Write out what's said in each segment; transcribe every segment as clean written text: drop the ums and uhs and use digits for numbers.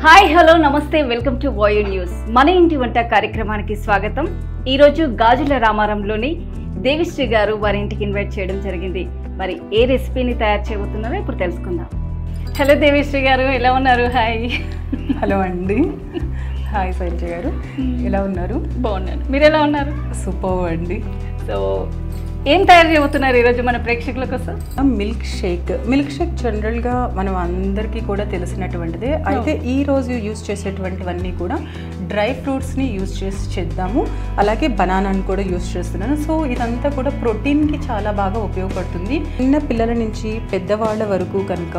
Hi hello నమస్తే welcome to వాయు news. మన ఇంటి వంట కార్యక్రమానికి స్వాగతం. ఈరోజు గాజుల రామారంలోని దేవిశ్రీ గారు వారి ఇంటికి ఇన్వైట్ చేయడం జరిగింది. మరి ఏ రెసిపీని తయారు చేయబోతున్నారో ఇప్పుడు తెలుసుకుందాం. హలో దేవిశ్రీ గారు, ఎలా ఉన్నారు? హాయ్. హలో అండి. హాయ్ శైలజ గారు, ఎలా ఉన్నారు? బాగున్నాను, మీరు ఎలా ఉన్నారు? సూపర్ అండి. సో ఏం తయారు చేయబోతున్నారు ఈరోజు మన ప్రేక్షకుల కోసం? మిల్క్ షేక్ జనరల్గా మనం అందరికీ కూడా తెలిసినటువంటిదే. అయితే ఈరోజు యూజ్ చేసేటువంటివన్నీ కూడా డ్రై ఫ్రూట్స్ని యూజ్ చేసి చేద్దాము. అలాగే బనానాని కూడా యూజ్ చేస్తున్నాను. సో ఇదంతా కూడా ప్రోటీన్కి చాలా బాగా ఉపయోగపడుతుంది. చిన్న పిల్లల నుంచి పెద్దవాళ్ళ వరకు కనుక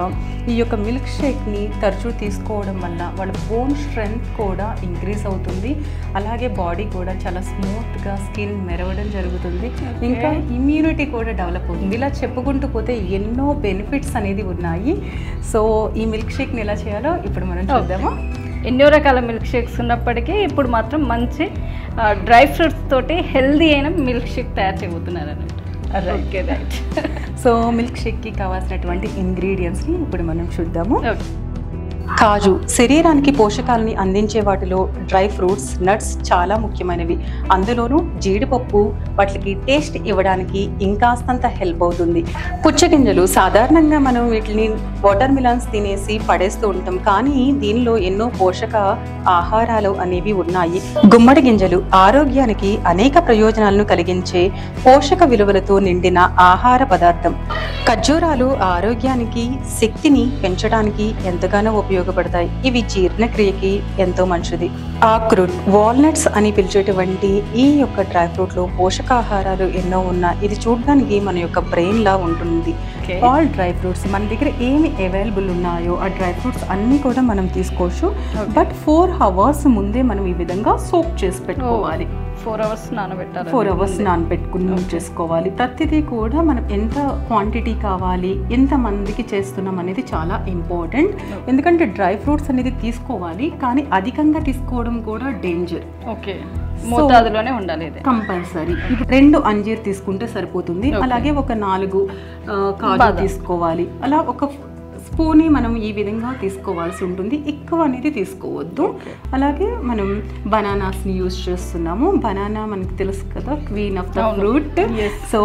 ఈ యొక్క మిల్క్ షేక్ని తరచూ తీసుకోవడం వల్ల వాళ్ళ బోన్ స్ట్రెంగ్త్ కూడా ఇంక్రీజ్ అవుతుంది. అలాగే బాడీ కూడా చాలా స్మూత్గా స్కిన్ మెరవడం జరుగుతుంది. ఇంకా ఇమ్యూనిటీ కూడా డెవలప్ అవుతుంది. ఇలా చెప్పుకుంటూ పోతే ఎన్నో బెనిఫిట్స్ అనేది ఉన్నాయి. సో ఈ మిల్క్ షేక్ని ఎలా చేయాలో ఇప్పుడు మనం చూద్దాము. ఎన్నో రకాల మిల్క్ షేక్స్ ఉన్నప్పటికీ ఇప్పుడు మాత్రం మంచి డ్రై ఫ్రూట్స్ తోటి హెల్దీ అయిన మిల్క్ షేక్ తయారు చేయబోతున్నారు అన్నట్టు. Okay, right. సో మిల్క్ షేక్కి కావాల్సినటువంటి ఇంగ్రీడియంట్స్ని ఇప్పుడు మనం చూద్దాము. కాజు శరీరానికి పోషకాలని అందించే వాటిలో డ్రై ఫ్రూట్స్, నట్స్ చాలా ముఖ్యమైనవి. అందులోనూ జీడిపప్పు వాటికి టేస్ట్ ఇవ్వడానికి ఇంకాస్తంత హెల్ప్ అవుతుంది. పుచ్చగింజలు సాధారణంగా మనం వీటిని వాటర్ మిలన్స్ తినేసి పడేస్తూ ఉంటాం, కానీ దీనిలో ఎన్నో పోషక ఆహారాలు అనేవి ఉన్నాయి. గుమ్మడి గింజలు ఆరోగ్యానికి అనేక ప్రయోజనాలను కలిగించే పోషక విలువలతో నిండిన ఆహార పదార్థం. ఖర్జూరాలు ఆరోగ్యానికి, శక్తిని పెంచడానికి ఎంతగానో ఉపయోగపడతాయి. ఇవి జీర్ణక్రియకి ఎంతో మంచిది. ఆక్రూట్, వాల్నట్స్ అని పిలిచేటువంటి ఈ యొక్క డ్రై ఫ్రూట్ లో పోషకాహారాలు ఎన్నో ఉన్నా ఇది చూడడానికి మన యొక్క బ్రెయిన్ లా ఉంటుంది. ఆల్ డ్రై ఫ్రూట్స్ మన దగ్గర ఏమి అవైలబుల్ ఉన్నాయో ఆ డ్రై ఫ్రూట్స్ అన్ని కూడా మనం తీసుకోవచ్చు. బట్ 4 hours ముందే మనం ఈ విధంగా సోక్ చేసి పెట్టుకోవాలి. 4 hours నానబెట్టాలి. 4 hours నానబెట్టుకుని చేసుకోవాలి. ప్రతిదీ కూడా మనం ఎంత క్వాంటిటీ కావాలి, ఎంత మందికి చేస్తున్నాం అనేది చాలా ఇంపార్టెంట్. ఎందుకంటే డ్రై ఫ్రూట్స్ అనేది తీసుకోవాలి, కానీ అధికంగా తీసుకోవడం కూడా డేంజర్. ఓకే, మోతాదులోనే ఉండాలి. కంపల్సరీ. 2 అంజీర్ తీసుకుంటే సరిపోతుంది. అలాగే ఒక 4 కాజు తీసుకోవాలి. అలా ఒక స్పూని మనం ఈ విధంగా తీసుకోవాల్సి ఉంటుంది. ఎక్కువ అనేది తీసుకోవద్దు. అలాగే మనం బనానాస్ని యూజ్ చేస్తున్నాము. బనానా మనకి తెలుసు కదా, queen of the fruit. So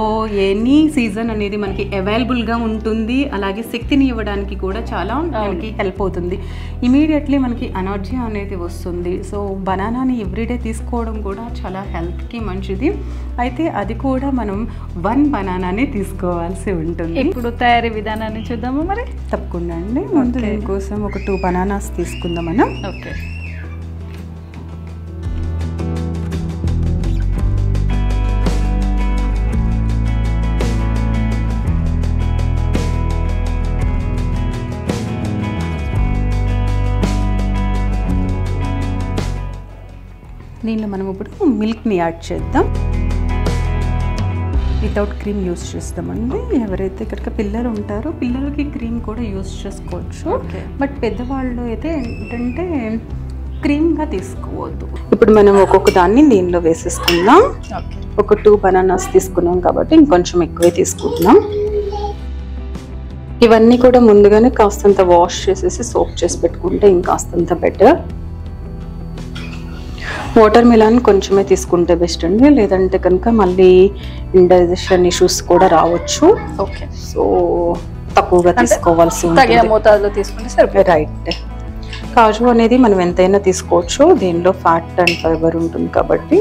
any season అనేది మనకి అవైలబుల్గా ఉంటుంది. అలాగే శక్తిని ఇవ్వడానికి కూడా చాలా మనకి హెల్ప్ అవుతుంది. ఇమీడియట్లీ మనకి ఎనర్జీ అనేది వస్తుంది. సో బనానాని ఎవ్రీడే తీసుకోవడం కూడా చాలా హెల్త్కి మంచిది. అయితే అది కూడా మనం 1 బనానానే తీసుకోవాల్సి ఉంటుంది. ఇప్పుడు తయారీ విధానాన్ని చూద్దాము మరి. తప్పకుండా అండి. ముందు దీనికోసం ఒక 2 బనానాస్ తీసుకుందాం మనం. ఓకే. దీనిలో మనం ఇప్పుడు మిల్క్ని యాడ్ చేద్దాం. వితౌట్ క్రీమ్ యూజ్ చేస్తామండి. ఎవరైతే కనుక పిల్లలు ఉంటారో పిల్లలకి క్రీమ్ కూడా యూజ్ చేసుకోవచ్చు. బట్ పెద్దవాళ్ళు అయితే ఏంటంటే క్రీమ్గా తీసుకోవద్దు. ఇప్పుడు మనం ఒక్కొక్క దాన్ని దీనిలో వేసేసుకుందాం. ఒక 2 బనానాస్ తీసుకున్నాం కాబట్టి ఇంకొంచెం ఎక్కువే తీసుకుంటున్నాం. ఇవన్నీ కూడా ముందుగానే కాస్తంత వాష్ చేసేసి సోక్ చేసి పెట్టుకుంటే ఇంకాస్తంత బెటర్. వాటర్ మిలాన్ కొంచెమే తీసుకుంటే బెస్ట్ అండి, లేదంటే కనుక మళ్ళీ ఇండైజెషన్ ఇష్యూస్ కూడా రావచ్చు. ఓకే. సో తక్కువగా తీసుకోవాల్సి తగిన మోతాదులో తీసుకుంటే సరిపోతుంది. రైట్. కాజు అనేది మనం ఎంతైనా తీసుకోవచ్చు. దీనిలో ఫ్యాట్ అండ్ ఫైబర్ ఉంటుంది కాబట్టి.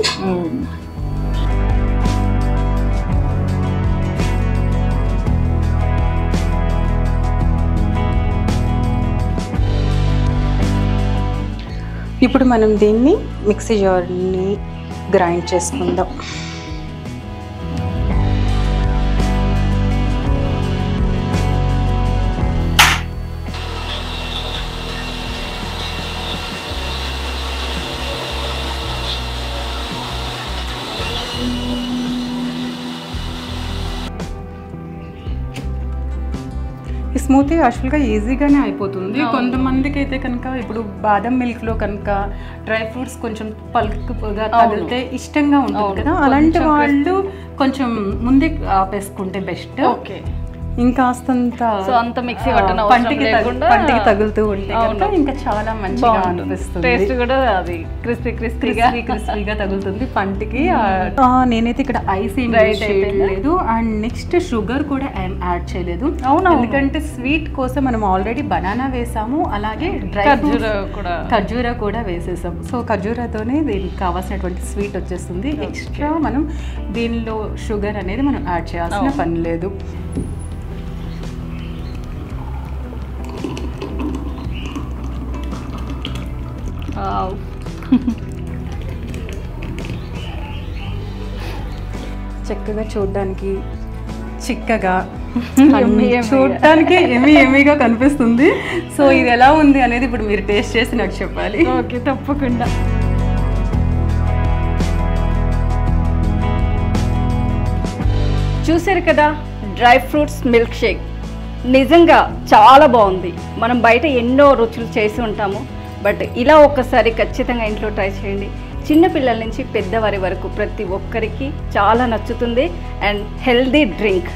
ఇప్పుడు మనం దీన్ని మిక్సీ జార్ని గ్రైండ్ చేసుకుందాం. ఈ స్మూతీ యాక్చువల్గా ఈజీగానే అయిపోతుంది. కొంతమందికి అయితే కనుక ఇప్పుడు బాదం మిల్క్లో కనుక డ్రై ఫ్రూట్స్ కొంచెం పలుకుగా తగిలితే ఇష్టంగా ఉంటుంది కదా, అలాంటి వాళ్ళు కొంచెం ముందే ఆపేసుకుంటే బెస్ట్. ఓకే. ఇంకాస్తంత సో అంత మిక్సీ పట్టన పంటికి తగులుతూ ఉంటే కనుక ఇంకా చాలా మంచిగా అనిపిస్తుంది. టేస్ట్ కూడా అది క్రిస్పీగా తగులుతుంది పంటికి. నేనైతే ఇక్కడ ఐస్ లేదు అండ్ నెక్స్ట్ షుగర్ కూడా ఏం యాడ్ చేయలేదు. ఎందుకంటే స్వీట్ కోసం మనం ఆల్రెడీ బనానా వేసాము, అలాగే డ్రై ఖర్జూరా కూడా వేసేసాం. సో ఖర్జూరాతోనే దీనికి కావాల్సినటువంటి స్వీట్ వచ్చేస్తుంది. ఎక్స్ట్రా మనం దీనిలో షుగర్ అనేది మనం యాడ్ చేయాల్సిన పని లేదు. చక్కగా చూడడానికి చిక్కగా చూడటానికి ఎమ్మీగా కనిపిస్తుంది. సో ఇది ఎలా ఉంది అనేది ఇప్పుడు మీరు టేస్ట్ చేసి నాకు చెప్పాలి. ఓకే, తప్పకుండా. చూసారు కదా డ్రై ఫ్రూట్స్ మిల్క్ షేక్, నిజంగా చాలా బాగుంది. మనం బయట ఎన్నో రుచులు చేసి ఉంటాము, బట్ ఇలా ఒక్కసారి ఖచ్చితంగా ఇంట్లో ట్రై చేయండి. చిన్నపిల్లల నుంచి పెద్దవారి వరకు ప్రతి ఒక్కరికి చాలా నచ్చుతుంది అండ్ హెల్దీ డ్రింక్.